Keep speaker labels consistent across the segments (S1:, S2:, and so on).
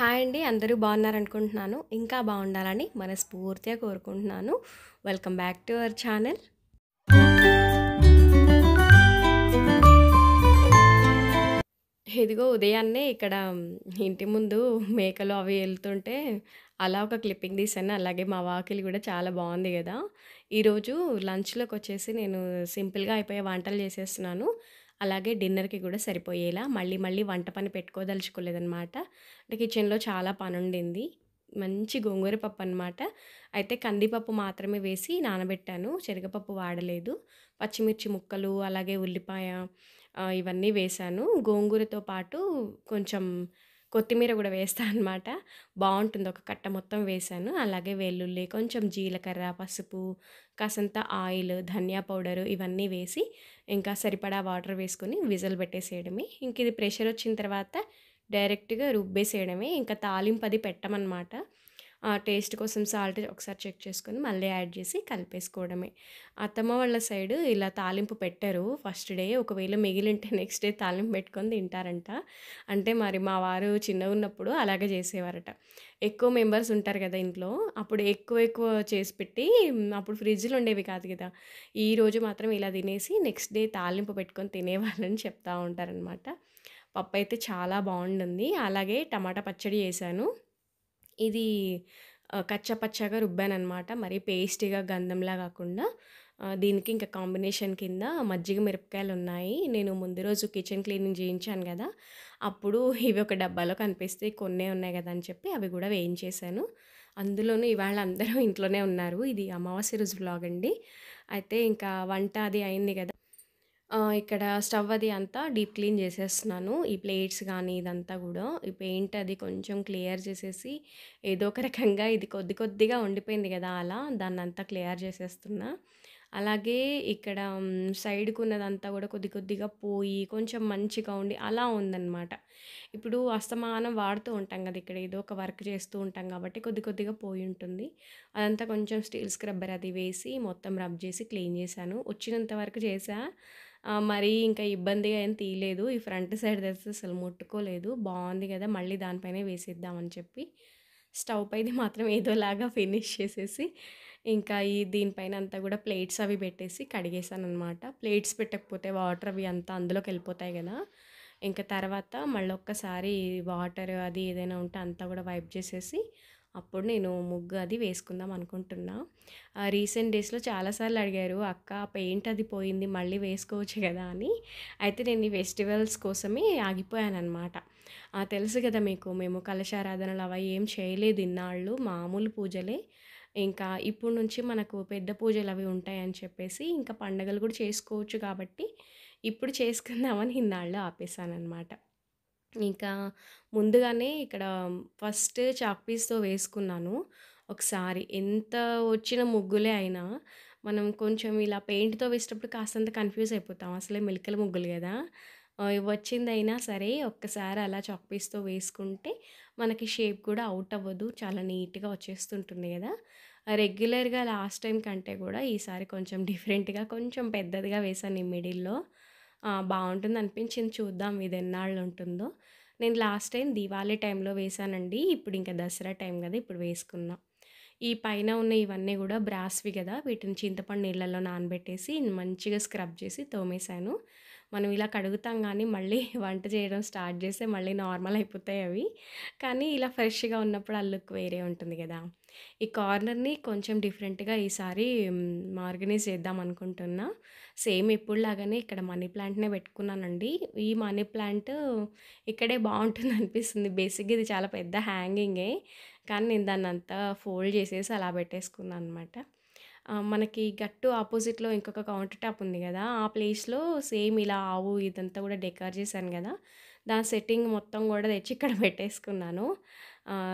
S1: Hi అండి. అందరూ బాగున్నారనుకుంటున్నాను. ఇంకా బాగుండాలని మనస్ఫూర్తిగా కోరుకుంటున్నాను. Welcome back to our channel. ఇదిగో ఉదయాన్నే ఇక్కడ ఇంటి ముందు మేకలు అవి ఎళ్తుంటే అలా ఒక క్లిప్పింగ్ తీశాను. అలాగే మా వాకిలి గూడా చాలా బావుంది గదా! ఈరోజు లంచ్‌లోకొచ్చేసి నేను సింపుల్‌గా అయిపోయే వంటలు చేసేస్తున్నాను. అలాగే డిన్నర్‌కి గూడా సరిపోయేలా మళ్ళీ మళ్ళీ వంట పని పెట్టుకోదలుచుకోలేదనమాట. అంటే కిచెన్‌లో చాలా పనుండింది. మంచి గోంగూర పప్పనమాట. అయితే కందిపప్పు మాత్రమే వేసి నానబెట్టాను. శనగపప్పు వాడలేదు. పచ్చిమిర్చి ముక్కలు, అలాగే ఉల్లిపాయ ఇవన్నీ వేశాను. గోంగూరతో పాటు కొంచెం కొత్తిమీర గూడా వేస్తా అనమాట. బావుంటుంది. ఒక కట్ట మొత్తం వేశాను. అలాగే వెల్లుల్లి, కొంచెం జీలకర్ర, పసుపు, కాసంత ఆయిల్, ధనియా పౌడరు ఇవన్నీ వేసి, ఇంకా సరిపడా వాటర్ వేసుకొని విజిల్ పెట్టేసేయడమే. ఇంక ఇది ప్రెషరొచ్చిన తర్వాత డైరెక్ట్‌గా రుబ్బేసేయడమే. ఇంకా తాలింపది పెట్టమనమాట. టేస్ట్ కోసం సాల్ట్ ఒకసారి చెక్ చేసుకొని మళ్ళీ యాడ్ చేసి కలిపేసుకోవడమే. అత్తమ్మ వాళ్ళ సైడు ఇలా తాలింపు పెట్టరు ఫస్ట్ డే. ఒకవేళ మిగిలింటే నెక్స్ట్ డే తాలింపు పెట్టుకొని తింటారంట. అంటే మరి మా వారు చిన్నగున్నప్పుడు అలాగే చేసేవారట. ఎక్కువ మెంబర్స్ ఉంటారు కదా ఇంట్లో. అప్పుడు ఎక్కువ ఎక్కువ చేసి పెట్టి అప్పుడు ఫ్రిడ్జ్‌లో ఉండేవి కాదు కదా! ఈరోజు మాత్రం ఇలా తినేసి నెక్స్ట్ డే తాలింపు పెట్టుకొని తినేవాళ్ళని చెప్తా ఉంటారనమాట. పప్పయితే చాలా బావుండింది. అలాగే టమాటా పచ్చడి చేశాను. ఇది కచ్చా పచ్చాగా రుబ్బాననమాట. మరీ పేస్టీగా గంధంలా గాకుండా దీనికి ఇంకా కాంబినేషన్ కింద మజ్జిగ మిరపకాయలున్నాయి. నేను ముందు రోజు కిచెన్ క్లీనింగ్ చేయించాను గదా! అప్పుడు ఇవి ఒక డబ్బాలో కనిపిస్తే కొన్నే ఉన్నాయి గదా! అని చెప్పి అవి గూడా వేయించేశాను. అందులోనూ ఇవాళ అందరూ ఇంట్లోనే ఉన్నారు. ఇది అమావాస్య రోజు వ్లాగ్ అండి. అయితే ఇంకా వంట అది అయింది గదా! ఇక్కడ స్టవ్ అది అంతా డీప్ క్లీన్ చేసేస్తున్నాను. ఈ ప్లేట్స్ గానీ ఇదంతా గూడా. ఈ పెయింట్ అది కొంచెం క్లియర్ చేసేసి, ఏదో ఒక రకంగా ఇది కొద్ది కొద్దిగా ఉండిపోయింది గదా! అలా దాన్నంతా క్లియర్ చేసేస్తున్నా. అలాగే ఇక్కడ సైడ్‌కున్నదంతా గూడా కొద్ది కొద్దిగా పోయి, కొంచెం మంచిగా ఉండి అలా ఉందనమాట. ఇప్పుడు అస్తమానం వాడుతూ ఉంటాం గదా! ఇక్కడ ఏదో ఒక వర్క్ చేస్తూ ఉంటాం గాబట్టి కొద్ది కొద్దిగా పోయుంటుంది. అదంతా కొంచెం స్టీల్ స్క్రబ్బర్ అది వేసి మొత్తం రబ్ చేసి క్లీన్ చేశాను. వచ్చినంత వరకు చేశా. మరీ ఇంకా ఇబ్బందిగా ఏం తీయలేదు. ఈ ఫ్రంట్ సైడ్‌దైతే అసలు ముట్టుకోలేదు. బావుంది గదా! మళ్ళీ దానిపైనే వేసేద్దామని చెప్పి, స్టవ్ పైది మాత్రం ఏదోలాగా ఫినిష్ చేసేసి, ఇంకా దీనిపైన అంతా గూడా ప్లేట్స్ అవి పెట్టేసి కడిగేసాననమాట. ప్లేట్స్ పెట్టకపోతే వాటర్ అవి అంతా అందులోకెళ్ళిపోతాయి గదా! ఇంక తర్వాత మళ్ళొక్కసారి వాటర్ అది ఏదైనా ఉంటే అంతా గూడా వైప్ చేసేసి, అప్పుడు నేను ముగ్గు అది వేసుకుందాం అనుకుంటున్నా. రీసెంట్ డేస్‌లో చాలా సార్లు అడిగారు, "అక్క పెయింట్ అది పోయింది మళ్ళీ వేసుకోవచ్చు గదా!" అని. అయితే నేను ఈ ఫెస్టివల్స్ కోసమే ఆగిపోయాననమాట. తెలుసు గదా మీకు మేము కలశారాధనలు అవి ఏం చేయలేదు ఇన్నాళ్ళు. మామూలు పూజలే. ఇంకా ఇప్పుడు నుంచి మనకు పెద్ద పూజలవి ఉంటాయని చెప్పేసి, ఇంకా పండగలు గూడా చేసుకోవచ్చు కాబట్టి, ఇప్పుడు చేసుకుందామని ఇన్నాళ్ళు ఆపేసాననమాట. ఇంకా ముందుగానే ఇక్కడ ఫస్ట్ చాక్ పీస్‌తో వేసుకున్నాను. ఒకసారి ఎంత వచ్చిన ముగ్గులే అయినా, మనం కొంచెం ఇలా పెయింట్‌తో వేసేటప్పుడు కాస్తంత కన్‌ఫ్యూజ్ అయిపోతాం. అసలే మెలికల ముగ్గులు గదా! వచ్చిందైనా సరే ఒక్కసారి అలా చాక్ పీస్‌తో వేసుకుంటే, మనకి షేప్ కూడా ఔట్ అవ్వదు. చాలా నీట్‌గా వచ్చేస్తుంటుంది గదా! రెగ్యులర్‌గా లాస్ట్ టైమ్ కంటే గూడా ఈసారి కొంచెం డిఫరెంట్‌గా కొంచెం పెద్దదిగా వేశాను ఈ మిడిల్‌లో. బావుంటుందనిపించింది. చూద్దాం ఇదెన్నాళ్ళుంటుందో. నేను లాస్ట్ టైం దీవాళీ టైంలో వేశానండి. ఇప్పుడింక దసరా టైం గదా! ఇప్పుడు వేసుకున్నా. ఈ పైన ఉన్న ఇవన్నీ గూడా బ్రాస్‌వి గదా! వీటిని చింతపండు నీళ్ళలో నానబెట్టేసి మంచిగా స్క్రబ్ చేసి తోమేశాను. మనం ఇలా కడుగుతాం గానీ, మళ్ళీ వంట చేయడం స్టార్ట్ జేస్తే మళ్ళీ నార్మల్ అయిపోతాయి అవి. కానీ ఇలా ఫ్రెష్‌గా ఉన్నప్పుడు ఆ లుక్ వేరే ఉంటుంది గదా! ఈ కార్నర్‌ని కొంచెం డిఫరెంట్‌గా ఈసారి ఆర్గనైజ్ చేద్దాం అనుకుంటున్నా. సేమ్ ఎప్పుడులాగానే ఇక్కడ మనీ ప్లాంట్‌నే పెట్టుకున్నానండి. ఈ మనీ ప్లాంట్ ఇక్కడే బావుంటుందనిపిస్తుంది. బేసిక్‌గా ఇది చాలా పెద్ద హ్యాంగింగే. కానీ నేను దాన్నంతా ఫోల్డ్ చేసేసి అలా పెట్టేసుకున్నాననమాట. మనకి గట్టు ఆపోజిట్‌లో ఇంకొక కౌంటర్ టాప్ ఉంది గదా! ఆ ప్లేస్‌లో సేమ్ ఇలా ఆవు ఇదంతా గూడా డెకర్ చేశాను గదా! దాని సెట్టింగ్ మొత్తం గూడా తెచ్చి ఇక్కడ పెట్టేసుకున్నాను.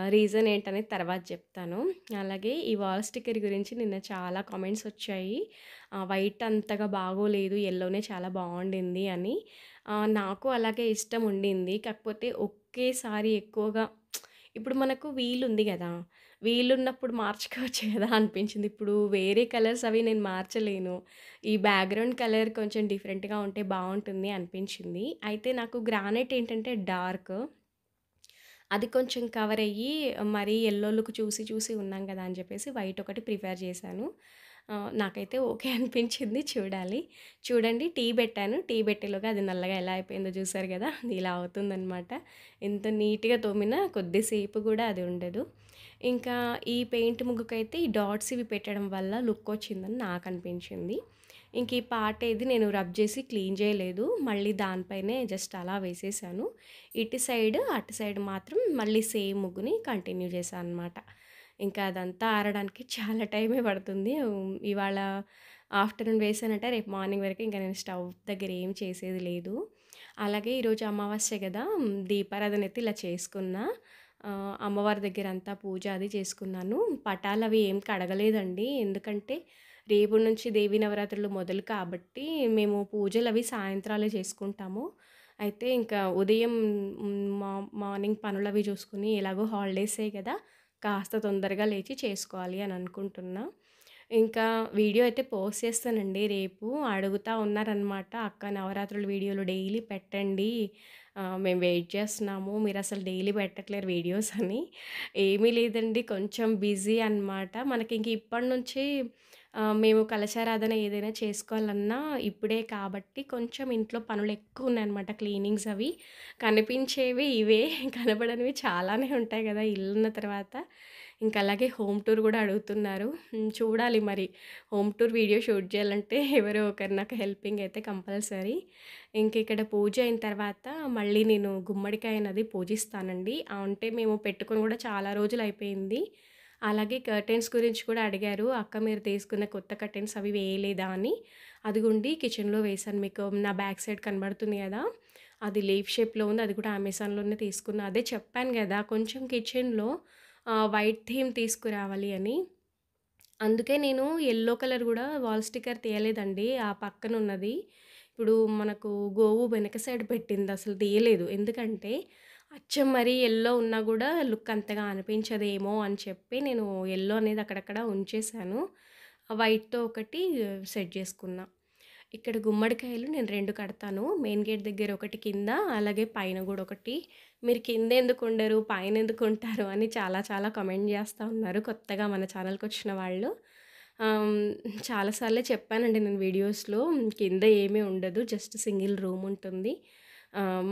S1: రీజన్ ఏంటనేది తర్వాత చెప్తాను. అలాగే ఈ వాల్ స్టిక్కర్ గురించి నిన్న చాలా కామెంట్స్ వచ్చాయి. వైట్ అంతగా బాగోలేదు. యెల్లోనే చాలా బావుండింది అని. నాకు అలాగే ఇష్టం ఉండింది. కాకపోతే ఒకేసారి ఎక్కువగా ఇప్పుడు మనకు వీలుంది గదా! వీలున్నప్పుడు మార్చుకోవచ్చు గదా! అనిపించింది. ఇప్పుడు వేరే కలర్స్ అవి నేను మార్చలేను. ఈ బ్యాక్‌గ్రౌండ్ కలర్ కొంచెం డిఫరెంట్‌గా ఉంటే బావుంటుంది అనిపించింది. అయితే నాకు గ్రానైట్ ఏంటంటే డార్క్. అది కొంచెం కవర్ అయ్యి మరీ యెల్లో లుక్ చూసి చూసి ఉన్నాం కదా అని చెప్పేసి వైట్ ఒకటి ప్రిఫర్ చేశాను. నాకైతే ఓకే అనిపించింది. చూడాలి. చూడండి టీ పెట్టాను. టీ పెట్టేలోగా అది నల్లగా ఎలా అయిపోయిందో చూసారు కదా! ఇలా అవుతుందనమాట. ఎంత నీట్‌గా తోమినా కొద్దిసేపు కూడా అది ఉండదు. ఇంకా ఈ పెయింట్ ముగ్గుకైతే ఈ డాట్స్ ఇవి పెట్టడం వల్ల లుక్ వచ్చిందని నాకనిపించింది. ఇంక ఈ పార్ట్ ఏది నేను రబ్ చేసి క్లీన్ చేయలేదు. మళ్ళీ దానిపైనే జస్ట్ అలా వేసేసాను. ఇటు సైడ్, అటు సైడ్ మాత్రం మళ్ళీ సేమ్ ముగ్గుని కంటిన్యూ చేశాననమాట. ఇంకా అదంతా ఆరడానికి చాలా టైమే పడుతుంది. ఇవాళ ఆఫ్టర్‌నూన్ వేసానంటే రేపు మార్నింగ్ వరకు ఇంక నేను స్టవ్ దగ్గర ఏం చేసేది లేదు. అలాగే ఈరోజు అమావాస్య గదా! దీపారాధన అయితే ఇలా చేసుకున్నా. అమ్మవారి దగ్గర అంతా పూజ అది చేసుకున్నాను. పటాలవి ఏం కడగలేదండి. ఎందుకంటే రేపటి నుంచి దేవీ నవరాత్రులు మొదలు కాబట్టి మేము పూజలవి సాయంత్రాలే చేసుకుంటాము. అయితే ఇంకా ఉదయం మార్నింగ్ పనులవి చూసుకొని ఎలాగో హాలిడేసే గదా! కాస్త తొందరగా లేచి చేసుకోవాలి అని అనుకుంటున్నా. ఇంకా వీడియో అయితే పోస్ట్ చేస్తానండి రేపు. అడుగుతా ఉన్నారనమాట. అక్క నవరాత్రుల వీడియోలు డైలీ పెట్టండి. మేము వెయిట్ చేస్తున్నాము. మీరసలు డైలీ పెట్టట్లేరు వీడియోస్ అని. ఏమీ లేదండి. కొంచెం బిజీ అనమాట. మనకింక ఇప్పటి నుంచి మేము కలశారాధన ఏదైనా చేసుకోవాలన్నా ఇప్పుడే కాబట్టి కొంచెం ఇంట్లో పనులెక్కువున్నాయనమాట. క్లీనింగ్స్ అవి. కనిపించేవి ఇవే. కనపడనివి చాలానే ఉంటాయి గదా! ఇల్లున్న తర్వాత. ఇంకా అలాగే హోమ్ టూర్ గూడా అడుగుతున్నారు. చూడాలి మరి. హోమ్ టూర్ వీడియో షూట్ చేయాలంటే ఎవరో ఒకరు నాకు హెల్పింగ్ అయితే కంపల్సరీ. ఇంక ఇక్కడ పూజ అయిన తర్వాత మళ్ళీ నేను గుమ్మడికాయనది పూజిస్తానండి. అంటే మేము పెట్టుకొని గూడా చాలా రోజులయిపోయింది. అలాగే కర్టెన్స్ గురించి కూడా అడిగారు. అక్క మీరు తీసుకున్న కొత్త కర్టెన్స్ అవి వేయలేదా అని. అదిగోండి కిచెన్‌లో వేశాను. మీకు నా బ్యాక్ సైడ్ కనబడుతుంది గదా! అది లీఫ్ షేప్‌లో ఉంది. అది కూడా అమెజాన్‌లోనే తీసుకున్నా. అదే చెప్పాను గదా! కొంచెం కిచెన్‌లో వైట్ థీమ్ తీసుకురావాలి అని. అందుకే నేను యెల్లో కలర్ గూడా వాల్ స్టిక్కర్ తీయలేదండి. ఆ పక్కనున్నది. ఇప్పుడు మనకు గోవు వెనక సైడ్ పెట్టిందసలు తీయలేదు. ఎందుకంటే, అచ్చం మరీ యెల్లో ఉన్నా గూడా లుక్ అంతగా అనిపించదేమో అని చెప్పి నేను యెల్లో అనేది అక్కడక్కడ ఉంచేశాను. వైట్‌తో ఒకటి సెట్ జేసుకున్నా. ఇక్కడ గుమ్మడికాయలు నేను 2 కడతాను. మెయిన్ గేట్ దగ్గర ఒకటి కింద, అలాగే పైన గూడా ఒకటి. మీరు కిందెందుకుండరు, పైనెందుకుంటారు అని చాలా చాలా కామెంట్ జేస్తా ఉన్నారు కొత్తగా మన ఛానల్‌కొచ్చిన వాళ్ళు. చాలా సార్లే చెప్పానండి నేను వీడియోస్‌లో. కింద ఏమీ ఉండదు. జస్ట్ సింగిల్ రూముంటుంది.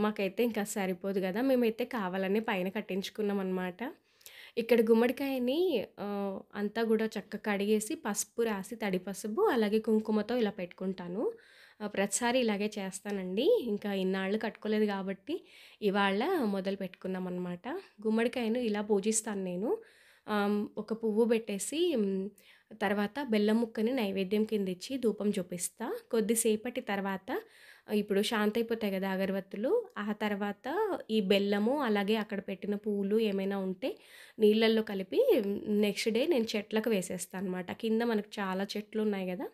S1: మాకైతే ఇంకా సరిపోదు గదా! మేమైతే కావాలనే పైన కట్టించుకున్నామనమాట. ఇక్కడ గుమ్మడికాయని అంతా గూడా చక్కగా కడిగేసి, పసుపు రాసి, తడి పసుపు, అలాగే కుంకుమతో ఇలా పెట్టుకుంటాను. ప్రతిసారి ఇలాగే చేస్తానండి. ఇంకా ఇన్నాళ్ళు కట్టుకోలేదు గాబట్టి, ఇవాళ మొదలు పెట్టుకున్నామనమాట. గుమ్మడికాయను ఇలా పూజిస్తాను నేను. ఒక పువ్వు బెట్టేసి తర్వాత బెల్లం ముక్కని నైవేద్యం కిందిచ్చి ధూపం చూపిస్తా. కొద్దిసేపటి తర్వాత ఇప్పుడు శాంతయిపోతాయి గదా అగరవత్తులు. ఆ తర్వాత ఈ బెల్లము, అలాగే అక్కడ పెట్టిన పువ్వులు ఏమైనా ఉంటే నీళ్ళల్లో కలిపి నెక్స్ట్ డే నేను చెట్లకు వేసేస్తా అనమాట. కింద మనకు చాలా చెట్లున్నాయి గదా!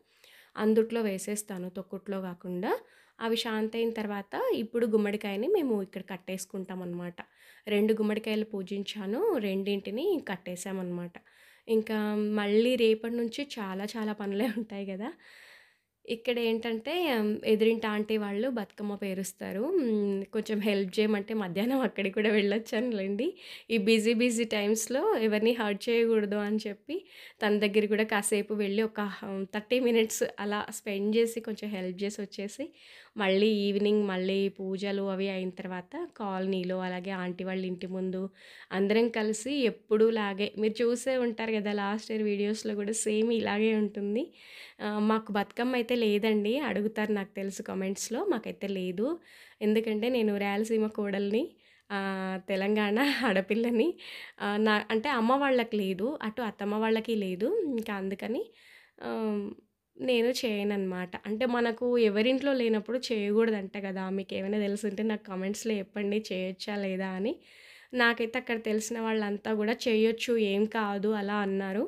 S1: అందుట్లో వేసేస్తాను తొక్కుట్లో గాకుండా. అవి శాంతయిన తర్వాత ఇప్పుడు గుమ్మడికాయని మేము ఇక్కడ కట్టేసుకుంటామనమాట. 2 గుమ్మడికాయలు పూజించాను. రెండింటిని కట్టేసామనమాట. ఇంకా మళ్ళీ రేపటి నుంచి చాలా చాలా పనులే ఉంటాయి గదా! ఇక్కడేంటంటే ఎదురింటి ఆంటీ వాళ్ళు బతుకమ్మ పేరుస్తారు. కొంచెం హెల్ప్ చేయమంటే మధ్యాహ్నం అక్కడికి కూడా వెళ్ళొచ్చానులెండి. ఈ బిజీ బిజీ టైమ్స్‌లో ఎవరిని హర్ట్ చేయకూడదు అని చెప్పి తన దగ్గర కూడా కాసేపు వెళ్ళి ఒక 30 మినిట్స్ అలా స్పెండ్ చేసి కొంచెం హెల్ప్ చేసి వచ్చేసి, మళ్ళీ ఈవినింగ్ మళ్ళీ పూజలు అవి అయిన తర్వాత కాలనీలో అలాగే ఆంటీ వాళ్ళ ఇంటి ముందు అందరం కలిసి ఎప్పుడూలాగే మీరు చూసే ఉంటారు కదా! లాస్ట్ ఇయర్ వీడియోస్‌లో కూడా సేమ్ ఇలాగే ఉంటుంది. మాకు బతుకమ్మ అయితే లేదండి. అడుగుతారు నాకు తెలుసు కామెంట్స్‌లో. మాకైతే లేదు. ఎందుకంటే నేను రాయలసీమ కోడలిని. తెలంగాణ ఆడపిల్లని. అంటే అమ్మ వాళ్ళకి లేదు. అటు అత్తమ్మ వాళ్ళకి లేదు. ఇంకా అందుకని ఆహ్, నేను చేయననమాట. అంటే మనకు ఎవరింట్లో లేనప్పుడు చేయగూడదంట గదా! మీకేమైనా తెలిసుంటే నాకు కామెంట్స్‌లో చెప్పండి చేయొచ్చా లేదా అని. నాకైతే అక్కడ తెలిసిన వాళ్ళంతా గూడా చేయొచ్చు ఏం కాదు అలా అన్నారు.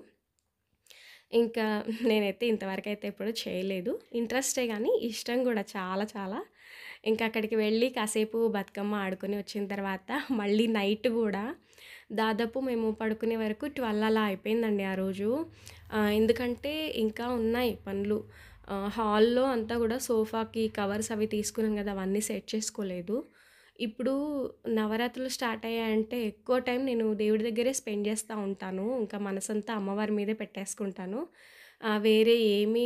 S1: ఇంకా నేనైతే ఇంతవరకైతే ఎప్పుడు చేయలేదు. ఇంట్రెస్టే గానీ ఇష్టం గూడా చాలా చాలా. ఇంకా అక్కడికి వెళ్ళి కాసేపు బతుకమ్మ ఆడుకొని వచ్చిన తర్వాత మళ్ళీ నైట్ గూడా దాదాపు మేము పడుకునే వరకు 12 అలా అయిపోయిందండి ఆ రోజు. ఎందుకంటే ఇంకా ఉన్నాయి పనులు. హాల్‌లో అంతా గూడా సోఫాకి కవర్స్ అవి తీసుకున్నాం గదా! అవన్నీ సెట్ చేసుకోలేదు. ఇప్పుడు నవరాత్రులు స్టార్ట్ అయ్యాయంటే ఎక్కువ టైం నేను దేవుడి దగ్గరే స్పెండ్ చేస్తా ఉంటాను. ఇంకా మనసంతా అమ్మవారి మీదే పెట్టేసుకుంటాను. వేరే ఏమీ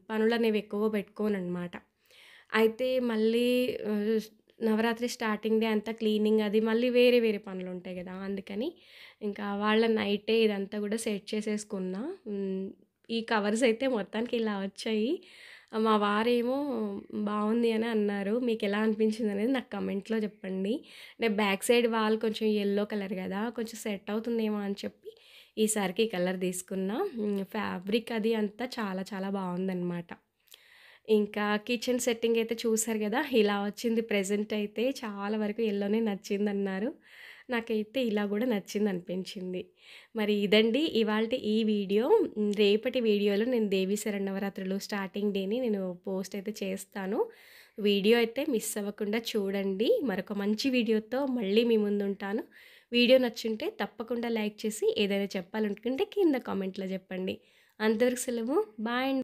S1: పనులనేవి ఎక్కువగా పెట్టుకోననమాట. అయితే మళ్ళీ ఆహ్, నవరాత్రి స్టార్టింగ్ డే అంతా క్లీనింగ్ అది మళ్ళీ వేరే వేరే పనులుంటాయి గదా! అందుకని ఇంకా వాళ్ళ నైటే ఇదంతా గూడా సెట్ చేసేసుకున్నా. ఈ కవర్స్ అయితే మొత్తానికి ఇలా వచ్చాయి. మా వారేమో బావుంది అని అన్నారు. మీకెలా అనిపించిందనేది నాకు కమెంట్‌లో చెప్పండి. అంటే బ్యాక్ సైడ్ వాల్ కొంచెం యెల్లో కలర్ గదా! కొంచెం సెట్ అవుతుందేమో అని చెప్పి ఈసారికి ఈ కలర్ తీసుకున్నా. ఫ్యాబ్రిక్ అది అంతా చాలా చాలా బావుందనమాట. ఇంకా కిచెన్ సెట్టింగ్ అయితే చూసారు గదా! ఇలా వచ్చింది ప్రెజెంట్ అయితే. చాలా వరకు యెల్లోనే నచ్చిందన్నారు. నాకైతే ఇలా గూడా నచ్చిందనిపించింది. మరి ఇదండి ఇవాల్టి ఈ వీడియో. రేపటి వీడియోలో నేను దేవీ శరన్నవరాత్రులు స్టార్టింగ్ డేని నేను పోస్ట్ అయితే చేస్తాను. వీడియో అయితే మిస్ అవ్వకుండా చూడండి. మరొక మంచి వీడియోతో మళ్ళీ మీ ముందుంటాను. వీడియో నచ్చుంటే తప్పకుండా లైక్ చేసి ఏదైనా చెప్పాలనుకుంటే కింద కామెంట్‌లో జెప్పండి. అంతవరకు సెలవు. బాయ్ అండి.